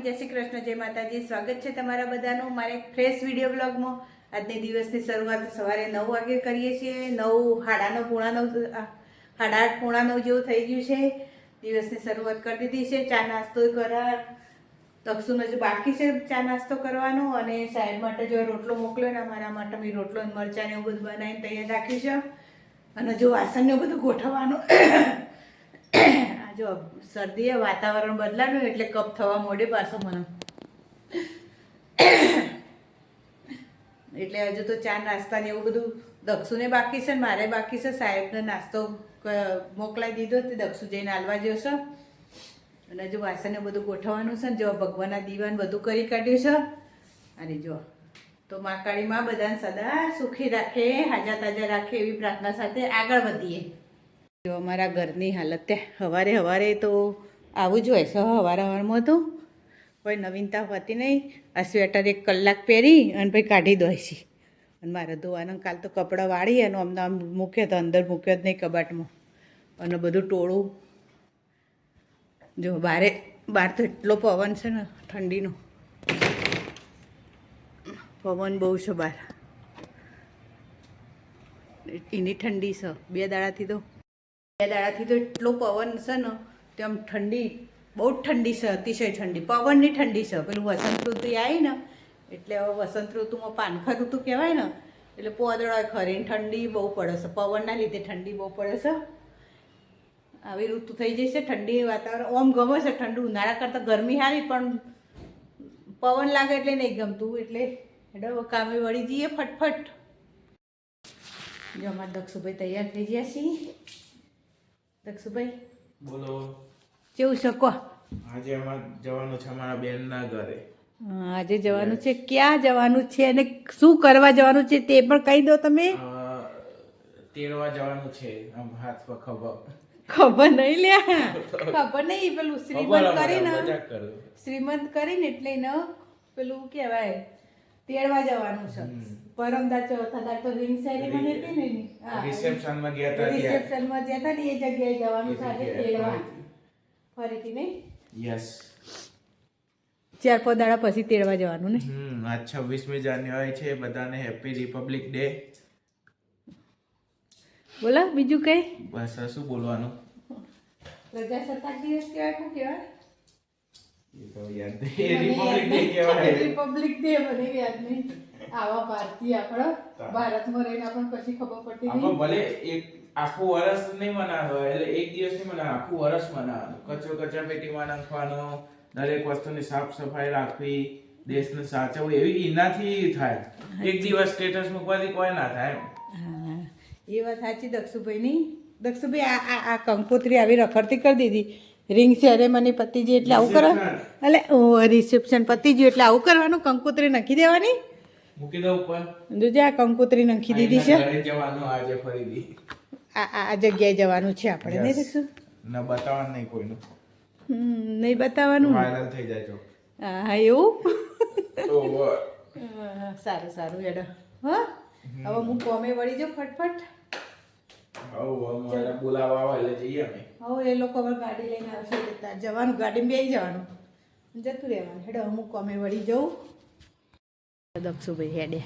જય શ્રી કૃષ્ણ, જય માતાજી. સ્વાગત છે તમારા બધાનું મારા એક ફ્રેશ વિડીયો બ્લોગમાં. આજની દિવસની શરૂઆત સવારે 9 વાગે કરીએ છીએ. 9, સાડા 9, 8:30 જેવું થઈ ગયું છે. દિવસની શરૂઆત કરી દીધી છે. ચા નાસ્તો કરા દક્ષુને હજુ બાકી છે ચા નાસ્તો કરવાનો, અને સાહેબ માટે જો રોટલો મોકલ્યો ને મારા માટે મેં રોટલો મરચાં ને એવું બધું બનાવીને તૈયાર રાખ્યું છે. અને જો વાસણ ને બધું ગોઠવવાનું. આ જો શરદી વાતાવરણ બદલાયું એટલે કફ થવા મોડે પાછો મને, એટલે હજુ તો ચા નાસ્તા ને એવું બધું દક્ષુને બાકી છે, મારે બાકી છે. સાહેબને નાસ્તો મોકલાવી દીધો તે દક્ષુ જઈને હાલવા જ્યો છે. અને હજુ વાસણને બધું ગોઠવવાનું છે ને જો ભગવાનના દીવાન બધું કરી કાઢ્યું છે. અને જો તો મા કાળી માં બધાને સદા સુખી રાખે, હાજા તાજા રાખે એવી પ્રાર્થના સાથે આગળ વધીએ. જો અમારા ઘરની હાલત ત્યાં સવારે તો આવું જ હોય છે. સવારમાં તો કોઈ નવીનતા હોતી નહીં. આ સ્વેટર 1 કલાક પહેરી અને પછી કાઢી દો છે. અને મારે ધોવાનું કાલ તો કપડાં વાળી અને આમ મૂક્યો તો અંદર મૂક્યો જ નહીં કબાટમાં. અને બધું ટોળું જો બહાર તો એટલો પવન છે ને, ઠંડીનો પવન બહુ છે બહાર. એની ઠંડી છે. 2 દાડાથી તો એટલો પવન છે ને, તેમ ઠંડી બહુ જ ઠંડી છે, અતિશય ઠંડી. પવનની ઠંડી છે. પેલું વસંત ઋતુ આવી ને એટલે હવે વસંત ઋતુમાં પાનખર ઋતુ કહેવાય ને, એટલે પોદળા ખરી ઠંડી બહુ પડે છે. પવનના લીધે ઠંડી બહુ પડે છે. આવી ઋતુ થઈ જશે. ઠંડી વાતાવરણ ઓમ ગમે છે ઠંડુ. ઉનાળા કરતાં ગરમી સારી, પણ પવન લાગે એટલે નહીં ગમતું. એટલે એટલે કામે વળી જઈએ ફટફટ. જો અમારા દક્ષુભાઈ તૈયાર થઈ ગયા છીએ. દક્ષુભાઈ બોલો, કેવું શકો? આજે અમારે જવાનું છે અમારા બેનના ઘરે. આજે જવાનું છે. ક્યાં જવાનું છે અને શું કરવા જવાનું છે તે પણ કહી દો તમે. તેડવા જવાનું છે. આમ હાથ પર ખબર નહીં લ્યા, ખબર નહીં. પેલું શ્રીમંત કરીને એટલે ને પેલું કહેવાય તેડવા જવાનું છે. પરમદા ચોથા દાડ તો રિંગ સેરેમની હતી ને, રિસેપ્શનમાં ગયા હતા ને એ જગ્યાએ જવાનું છે આજે તેડવા. ફરીથી નહીં? યસ. 4-5 દાડા પછી તેડવા જવાનું ને. આજ 26મી જાન્યુઆરી છે. બધાને હેપી રિપબ્લિક ડે. બોલો બીજું કઈ? બસ શું બોલવાનું. પ્રજાસત્તાક દિવસ કહેવાય શું કહેવાય? એ તો યાદ નહીં. રિપબ્લિક ડે કહેવાય. રિપબ્લિક ડે મને યાદ નહીં. આવા ભારતીય આપણા ભારતમાં રહીને આપણને કશી ખબર પડતી નહીં. ભલે એક આખું વર્ષ નહીં મનાવો, એટલે એક દિવસ નહીં મનાવો, આખું વર્ષ મનાવવાનું. કચરો કચરાપેટીમાં નાખવાનો, દરેક વસ્તુની સાફ સફાઈ રાખવી, દેશને સાચવવું, એવી એનાથી થાય. એક દિવસ સ્ટેટસ મૂકવાથી કોઈ ના થાય. હા, એ વાત સાચી દક્ષુભાઈની. દક્ષુભાઈ આ કંકોત્રી આવી રખડતી કરી દીધી. રિંગ સેરેમની પતી ગઈ એટલે આવું કરવાનું. એટલે રિસેપ્શન પતી ગયું એટલે આવું કરવાનું. કંકોત્રી નાખી દેવાની. મૂકી દો ઉપર. જોજે આ કંકોત્રી નાખી દીધી છે. ઘરે જવાનું આજે ફરીથી. આ જગ્યાએ જવાનું છે આપણે, નહીં દક્ષુ? ના બતાવવાનું નહીં કોઈનું. નહીં બતાવવાનું. વાયરલ થઈ જાય છો. હા એવું. સારું સારું હેડો. હા હવે હું કોમે વળી જાઉં ફટફટ. બોલાવા આવે એટલે જઈએ અમે. હવે એ લોકો હવે ગાડી લઈને આવશે એટલે ત્યાં જવાનું, ગાડીમાં બેસી જવાનું, જતું રહેવાનું. હેડો હું કોમે વળી જાઉં. દક્ષુભાઈ હેડે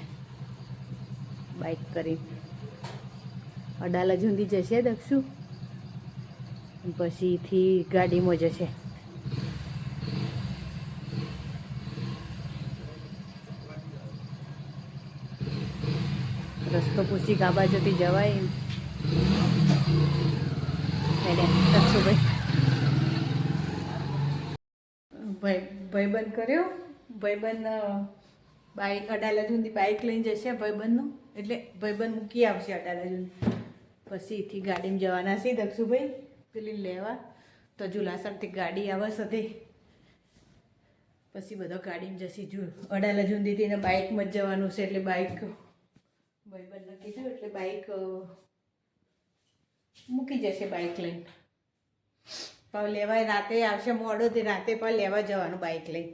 બાઇક કરી અડાલા ઝુંડી જશે દક્ષુ, પછીથી ગાડીમાં જશે. રસ્તો પૂછી ગા બાજુથી જવાય. દક્ષુભાઈ ભાઈબંધ કર્યો. ભાઈબંધ બાઇક અડાલા જુંદી બાઇક લઈને જશે ભાઈબંધનું, એટલે ભાઈબંધ મૂકી આવશે અડાલા જુંદી. પછીથી ગાડીમાં જવાના છે દક્ષુભાઈ પેલી લેવા. તો જુલાસરથી ગાડી આવે સાથે પછી બધો ગાડીમાં જશે. અડાલા જુંદીથી એને બાઇકમાં જ જવાનું છે. એટલે બાઇક ભાઈબંધ કીધું એટલે બાઇક મૂકી જશે. બાઇક લઈને પણ લેવાય રાતે આવશે મોડો તે રાતે પણ લેવા જવાનું બાઇક લઈને.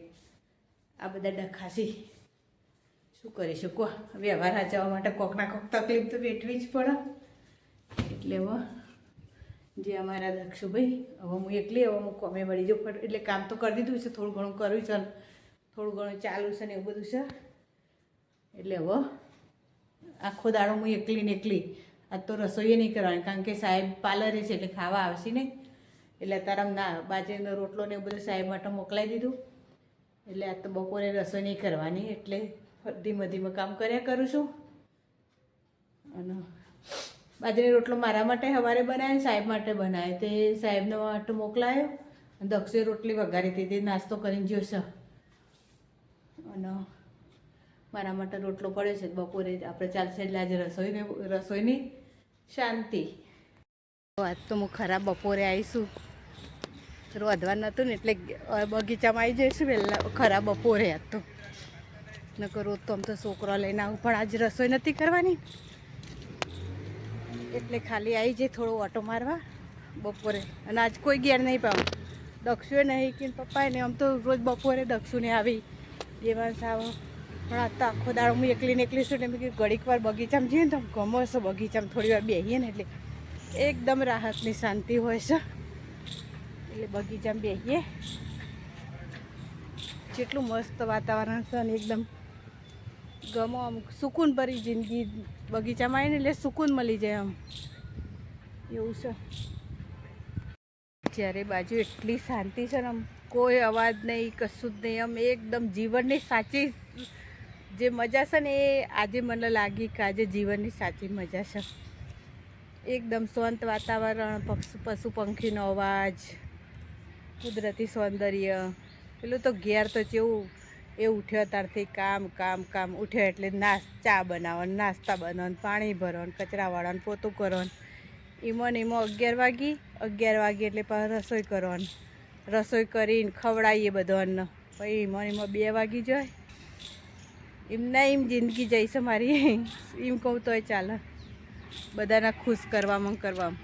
આ બધા ડખાસી શું કરીશું કહો? વ્યવહાર સાચવવા માટે કોકના કોક તકલીફ તો વેઠવી જ પડે. એટલે હવે જે અમારા દક્ષુભાઈ હવે હું એકલી હવે હું કોમે વળી જાઉં પણ એટલે કામ તો કરી દીધું છે, થોડું ઘણું કર્યું છે, થોડું ઘણું ચાલુ છે ને એવું બધું છે. એટલે હવે આખો દાડો હું એકલી ને એકલી, આજ તો રસોઈ નહીં કરવાની કારણ કે સાહેબ પાર્લરે છે એટલે ખાવા આવશે નહીં. એટલે અત્યારે ના બાજરીનો રોટલો ને એવું બધું સાહેબ માટે મોકલાવી દીધું. એટલે આજ તો બપોરે રસોઈ નહીં કરવાની એટલે ધીમે ધીમે કામ કર્યા કરું છું. અને બાજરીનો રોટલો મારા માટે સવારે બનાવ્યો, સાહેબ માટે બનાવ્યો, તે સાહેબનો માટે મોકલાયો. દક્ષે રોટલી વઘારી હતી, તે નાસ્તો કરીને જોશે. અને મારા માટે રોટલો પડ્યો છે, બપોરે આપણે ચાલશે એટલે આજે રસોઈની શાંતિ. આજ તો હું ખરાબ બપોરે આવીશું, રોધવા નહોતું ને એટલે બગીચામાં આવી જઈશું વહેલા ખરાબ બપોરે. આજ તો નકર રોજ તો આમ તો છોકરો લઈને આવું, પણ આજ રસોઈ નથી કરવાની એટલે ખાલી આવી જાય થોડો ઓટો મારવા બપોરે. અને આજ કોઈ ઘેર નહીં પાવ, દક્ષુએ નહીં કે પપ્પાએ નહીં. આમ તો રોજ બપોરે દક્ષુને આવી દેવાંશ આવો, પણ આજ તો આખો દાડો હું એકલી ને એકલી છું. એટલે ઘડીક વાર બગીચામાં જઈએ ને તો ગમે છે, બગીચામાં થોડી વાર બેસીએ ને એટલે એકદમ રાહતની શાંતિ હોય છે. એટલે બગીચામાં બેસીએ, જેટલું મસ્ત વાતાવરણ છે ને એકદમ ગમો, આમ સુકૂન ભરી જિંદગી. બગીચામાં આવીને એટલે સુકૂન મળી જાય આમ એવું છે. જ્યારે બાજુ એટલી શાંતિ છે ને, આમ કોઈ અવાજ નહીં, કશું જ નહીં. આમ એકદમ જીવનની સાચી જે મજા છે ને એ આજે મને લાગી કે આજે જીવનની સાચી મજા છે. એકદમ શાંત વાતાવરણ, પશુ પંખીનો અવાજ, કુદરતી સૌંદર્ય. પેલું તો ઘેર તો જેવું એ ઉઠ્યો ત્યારથી કામ કામ કામ, ઉઠ્યો એટલે ચા બનાવવાનું, નાસ્તા બનાવવાનું, પાણી ભરવાનું, કચરા વાળવાનું, પોતું કરવાનું. એમાં 11 વાગે એટલે પાછું રસોઈ કરવાની, રસોઈ કરીને ખવડાવીએ બધાને. પછી એમાં 2 વાગી જાય. એમ જિંદગી જઈ છે મારી, એમ કહું તોય ચાલે. બધાને ખુશ કરવામાં.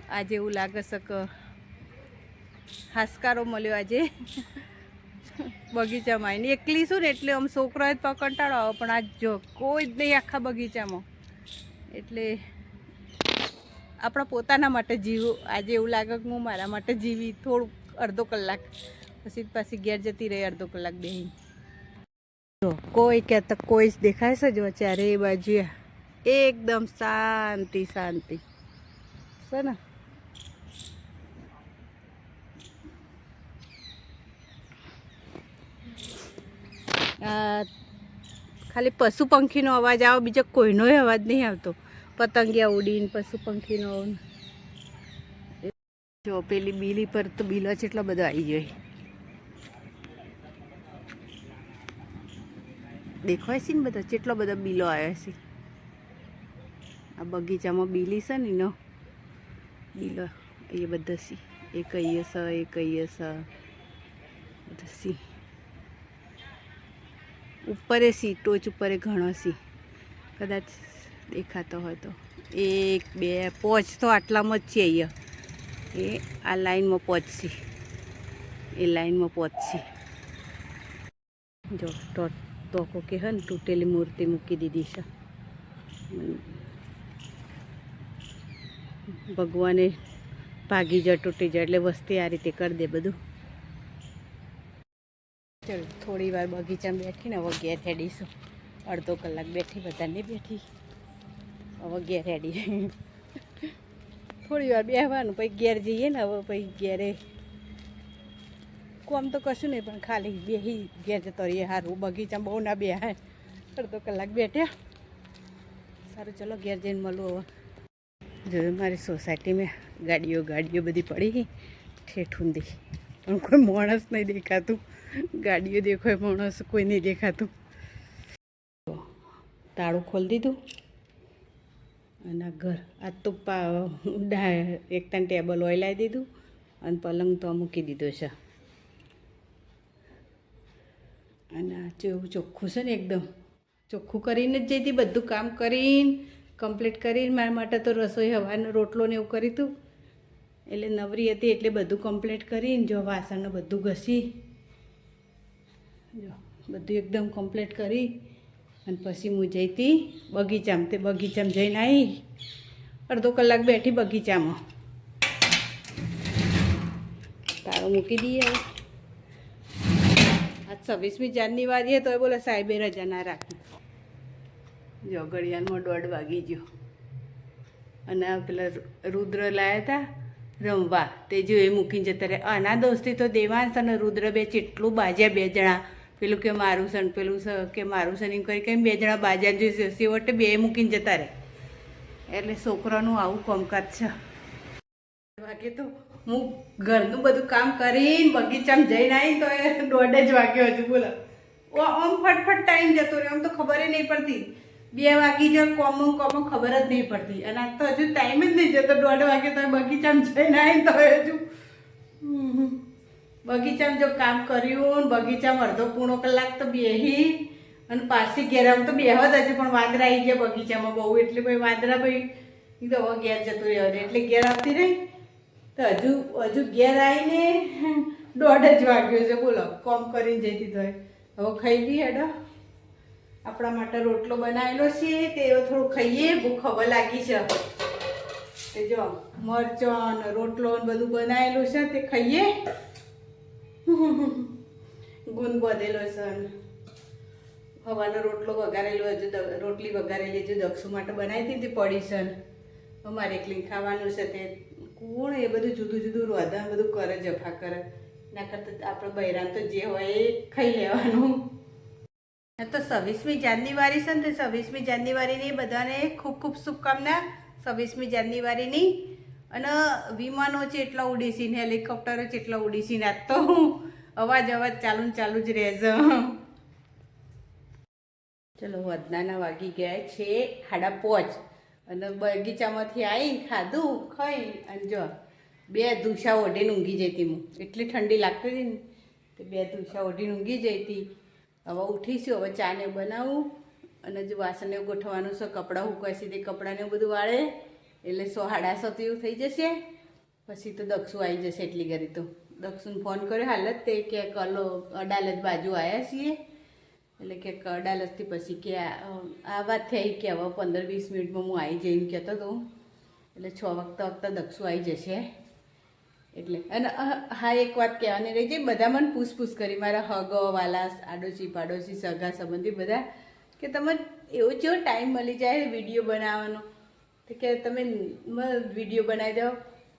આજે એવું લાગે છે કે હાશકારો મળ્યો આજે બગીચામાં આવીને. એકલી છું ને એટલે આમ છોકરાએ તો કંટાળો આવે, પણ આજ જો કોઈ જ નહીં આખા બગીચામાં. એટલે આપણા પોતાના માટે જીવું. આજે એવું લાગે કે હું મારા માટે જીવી થોડુંક અડધો કલાક, પછી પાછી ઘેર જતી રહી અડધો કલાક બેસી. જો કોઈ કહેતા કોઈ જ દેખાય છે જો ચારે એ બાજુ એકદમ શાંતિ છે ને. ખાલી પશુ પંખીનો અવાજ આવે, બીજો કોઈનો અવાજ નહીં આવતો. પતંગિયા ઉડીને પશુ પંખીનો. જો પેલી બીલી પર તો બીલો જેટલો બધો આવી જાય, દેખાય છે ને બધો કેટલો બધો બીલો આવ્યો છે. આ બગીચામાં બીલી છે ને એનો બીલો એ બધો સી એ કહીએ છે બધો સી ઉપર સી ટોચ ઉપર ઘણો સી, કદાચ દેખાતો હોય તો. 1 2 5 તો આટલામાં જ છે અહીંયા. એ આ લાઈનમાં પહોંચશે, એ લાઈનમાં પહોંચશે. જો તોકો કે હે ને તૂટેલી મૂર્તિ મૂકી દીધી છે. ભગવાને ભાગી જાય, તૂટી જાય એટલે વસ્તી આ રીતે કરી દે બધું. ચાલો થોડી વાર બગીચામાં બેઠીને હવે ઘેર હેડીશું. અડધો કલાક બેઠી, બધાને બેઠી, હવે ઘેર હેડી. થોડી વાર બેસવાનું પછી ઘેર જઈએ ને. હવે પછી ઘેરે કોમ તો કશું નહીં, પણ ખાલી બેસી ઘેર જતો રહીએ. સારું બગીચામાં બહુ ના બેહાય, અડધો કલાક બેઠ્યા. સારું ચલો ઘેર જઈને મળું. હવે જોયું મારી સોસાયટીમાં ગાડીઓ બધી પડી ગઈ ઠેઠ ઊંધી, પણ કોઈ માણસ નહીં દેખાતું. ગાડીઓ દેખાય, માણસ કોઈ નહીં દેખાતું. તાળું ખોલી દીધું અને ઘર આજ તો એક તાન ટેબલ ઓયલાવી દીધું અને પલંગ તો મૂકી દીધો છે. અને જેવું ચોખ્ખું છે ને એકદમ ચોખ્ખું કરીને જ જઈ હતી. બધું કામ કરીને કમ્પ્લીટ કરીને મારા માટે તો રસોઈ હવાનો રોટલો ને એવું કર્યું હતું. એટલે નવરી હતી એટલે બધું કમ્પ્લીટ કરીને જો વાસણને બધું ઘસી, જો બધું એકદમ કમ્પ્લીટ કરી અને પછી હું જઈ હતી બગીચામાં. તે બગીચામાં જઈને આવી અડધો કલાક બેઠી બગીચામાં. તારો મૂકી દઈએ હવે. આજ 26મી જાન્યુઆરી તો એ બોલે સાહેબે રજા ના રાખી. જો ઘડિયાળમાં 1:30 વાગી ગયો. અને પેલા રુદ્ર લાવ્યા હતા રમવા, તે જો એ મૂકીને જતા રહે. આના દોસ્તી તો દેવાંશ અને રુદ્ર બે ચેટલું બાજ્યા 2 જણા. પેલું કે મારું સન, પેલું કે મારું સન, એમ કરી 2 જણા બાજ્યા જોઈ છેવટે 2 મૂકીને જતા રહે. એટલે છોકરાનું આવું કામકાજ છે. વાગે તો હું ઘરનું બધું કામ કરીને બગીચામાં જઈને આવી તો એ 1:30 વાગ્યો હજુ બોલો. આમ ફટફટ ટાઈમ જતો રહ્યો. આમ તો ખબર નહીં પડતી. 2 વાગી જાય કોમો ખબર જ નહીં પડતી. અને આજ તો હજુ ટાઈમ જ નહીં જતો. 1:30 વાગે તો બગીચામાં જઈને આવીને તો હજુ બગીચામાં જો કામ કર્યું, બગીચામાં અડધો પૂણો કલાક તો બેહી અને પાછી ઘેર આમ તો બેહવા જ હજુ પણ વાંદરા આવી ગયા બગીચામાં બહુ. એટલે ભાઈ વાંદરા ભાઈ તો હવે ઘેર જતું રહેવા એટલે ઘેર આવતી રહી તો હજુ ઘેર આવીને 1:30 વાગ્યો છે બોલો. કોમ કરીને જતી તો હવે ખાઈ લઈએ. હેડો આપણા માટે રોટલો બનાવેલો છે તે થોડું ખાઈએ. ભૂખ હવે લાગી છે તે જો મરચાં રોટલો બધું બનાવેલું છે તે ખાઈએ. ગુણ બધેલો છે. હવાનો રોટલો વઘારેલો હજુ રોટલી વઘારેલી હજુ દક્ષુ માટે બનાવી દીધી પડી છે. અમારે એકલી ખાવાનું છે તે કોણ એ બધું જુદું જુદું રોધા બધું કરે, જફા કરે. ના કરતાં આપણે બૈરાન તો જે હોય એ ખાઈ લેવાનું. તો 26મી જાન્યુઆરી છે ને તે 26મી જાન્યુઆરીની બધાને ખૂબ ખૂબ શુભકામના. 26મી જાન્યુઆરીની. અને વિમાનો છે એટલા ઉડી છે ને હેલિકોપ્ટરો છે એટલા ઉડી છે ને આજ તો અવાજ ચાલુ જ રહેશે. ચલો વધનાના વાગી ગયા છે 5:30 અને બગીચામાંથી આવીને ખાધું ખાઈ અને જો 2 ધૂસા ઓઢીને ઊંઘી જતી હું. એટલી ઠંડી લાગતી હતી ને તે 2 ધૂસા ઓઢીને ઊંઘી જતી. હવે ઉઠીશું, હવે ચાને બનાવું અને જો વાસણને ગોઠવવાનું છે, કપડાં હુકાય છે તે કપડાંને બધું વાળે એટલે 6:30 એવું થઈ જશે. પછી તો દક્ષુ આવી જશે. એટલી ઘડી તો દક્ષુને ફોન કર્યો હાલત તે કે કલો અડાલજ બાજુ આવ્યા છીએ એટલે કે અડાલજથી પછી કે આ વાત થઈ કે હવે 15-20 મિનિટમાં હું આવી જઈને કહેતો હતો. એટલે 6 વાગતા દક્ષુ આવી જશે. એટલે અને હા એક વાત કહેવાની રહી જાય. બધા મને પૂછ કરી મારા હગો વાલા આડોશી પાડોશી સગા સંબંધી બધા કે તમે એવો જેવો ટાઈમ મળી જાય વિડીયો બનાવવાનો તો કે તમે વિડીયો બનાવી દો.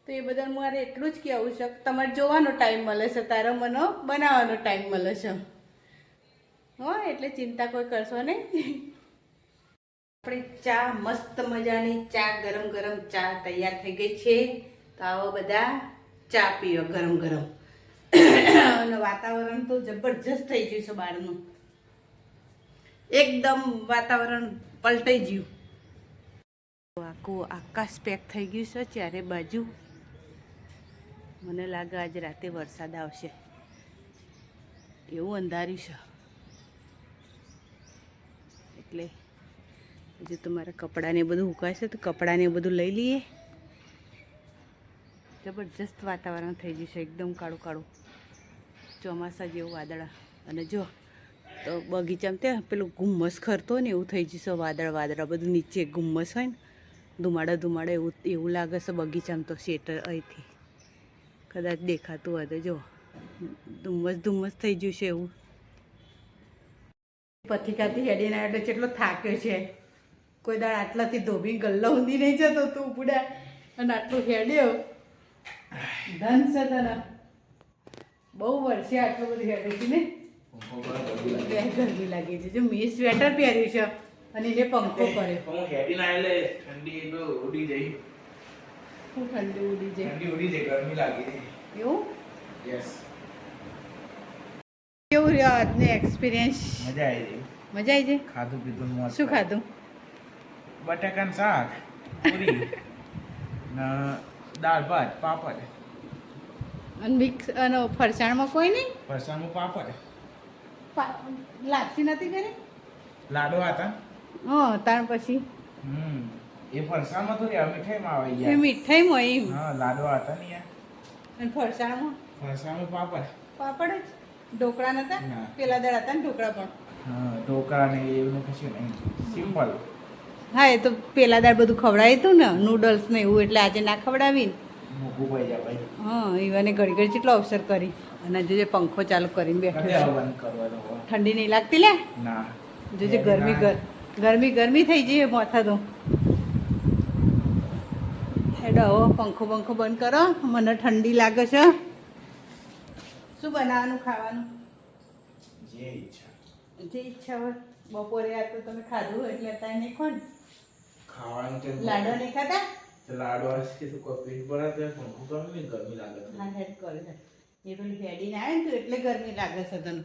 તો એ બધા મારે એટલું જ કહેવું છે કે તમારે જોવાનો ટાઈમ મળે છે, તારો મને બનાવવાનો ટાઈમ મળે છે. હો એટલે ચિંતા કોઈ કરશો નહીં. આપણી ચા મસ્ત મજાની ચા ગરમ ગરમ ચા તૈયાર થઈ ગઈ છે. તો આવો બધા ચા પીઓ ગરમ ગરમ. અને વાતાવરણ તો જબરજસ્ત થઈ ગયું છે બહારનું. એકદમ વાતાવરણ પલટાઈ ગયું. આખું આકાશ પેક થઈ ગયું છે ચારે બાજુ. મને લાગે આજે રાતે વરસાદ આવશે એવું અંધાર્યું છે. એટલે હજુ તમારા કપડાને બધું હુકાય છે તો કપડાને બધું લઈ લઈએ. જબરજસ્ત વાતાવરણ થઈ ગયું છે એકદમ કાળું કાળું ચોમાસા જેવું વાદળા. અને જો તો બગીચામાં ત્યાં પેલું ગુમ્મસ ખરતો ને એવું થઈ ગયું છે. વાદળા બધું નીચે ગુમ્મસ હોય ને ધુમાડા એવું લાગે છે બગીચામાં. તો શેટર અહીંથી કદાચ દેખાતું હોય તો જો ધુમ્મસ થઈ ગયું છે એવું. પથિકાથી હેડીને એટલે કેટલો થાક્યો છે. કોઈ દાળ આટલાથી ધોબી ગલ્લા ઊંધી નહીં જતો તું બુડા અને આટલું હેડ્યો ધન છે તને. બહુ વર્ષે આટલું બધું હેડ્યું છે ને. ગરમી લાગે છે. જો મેં સ્વેટર પહેર્યું છે અને એને પંખો કર્યો. ઠંડી ઉડી જાય. શું ઠંડી ઉડી જાય? ગરમી લાગે એવું? યસ. કેવું રહ્યો આજનો એક્સપિરિયન્સ? મજા આવી. ખાધું પીધું મસ્ત. શું ખાધું? બટાકાનું શાક, પૂરી ને દાળ ભાત, પાપડ. અને મિક્સ અને ફરસાણમાં કોઈ નહીં? ફરસાણમાં પાપડ. લાપસી નથી કરી? લાડુ હતા. હા તાર પછી એ ફરસાણમાં તો રહ્યા મીઠાઈમાં આવે એ યાર. મીઠાઈમાં એમ. હા લાડુ હતા ને યાર. અને ફરસાણમાં પાપડ. પાપડ જ ઢોકળા નતા? ના. પેલા દાળ હતા ને ઢોકળા પણ. હા ઢોકળા ને એવું કશું નહીં. સિમ્પલ. હા એ તો પેલા દાડ બધું ખવડાવ્યું હતું ને નૂડલ્સ ને એવું એટલે આજે ના ખવડાવી ને મૂકવું પડી જાય ભાઈ. હા ઈવાને ઘડી ઘડી કેટલો અવસર કરી અને જોજે પંખો ચાલુ કરીને બેઠો કદે છે આવવાનું કરવાનું હવે? ઠંડી નહીં લાગતી લે ના જોજે ગરમી થઈ જઈએ માથા તો હેડો હવે પંખો બંધ કરો મને ઠંડી લાગે છે શું બનાવવાનું ખાવાનું જે ઈચ્છા. જે ઈચ્છા હોય બપોરે આ તો તમે ખાધું હોય એટલે અત્યારે નહીં ખો ને ખાવાનું તો લાડો નહીં ખાતા તો લાડવા છે તો કોઈ પેટ ભરાય તો પંખો ગરમી લાગે છે. હા હેડ કરે છે એ પેલી હેડીને આવે ને તો એટલે ગરમી લાગે છે તને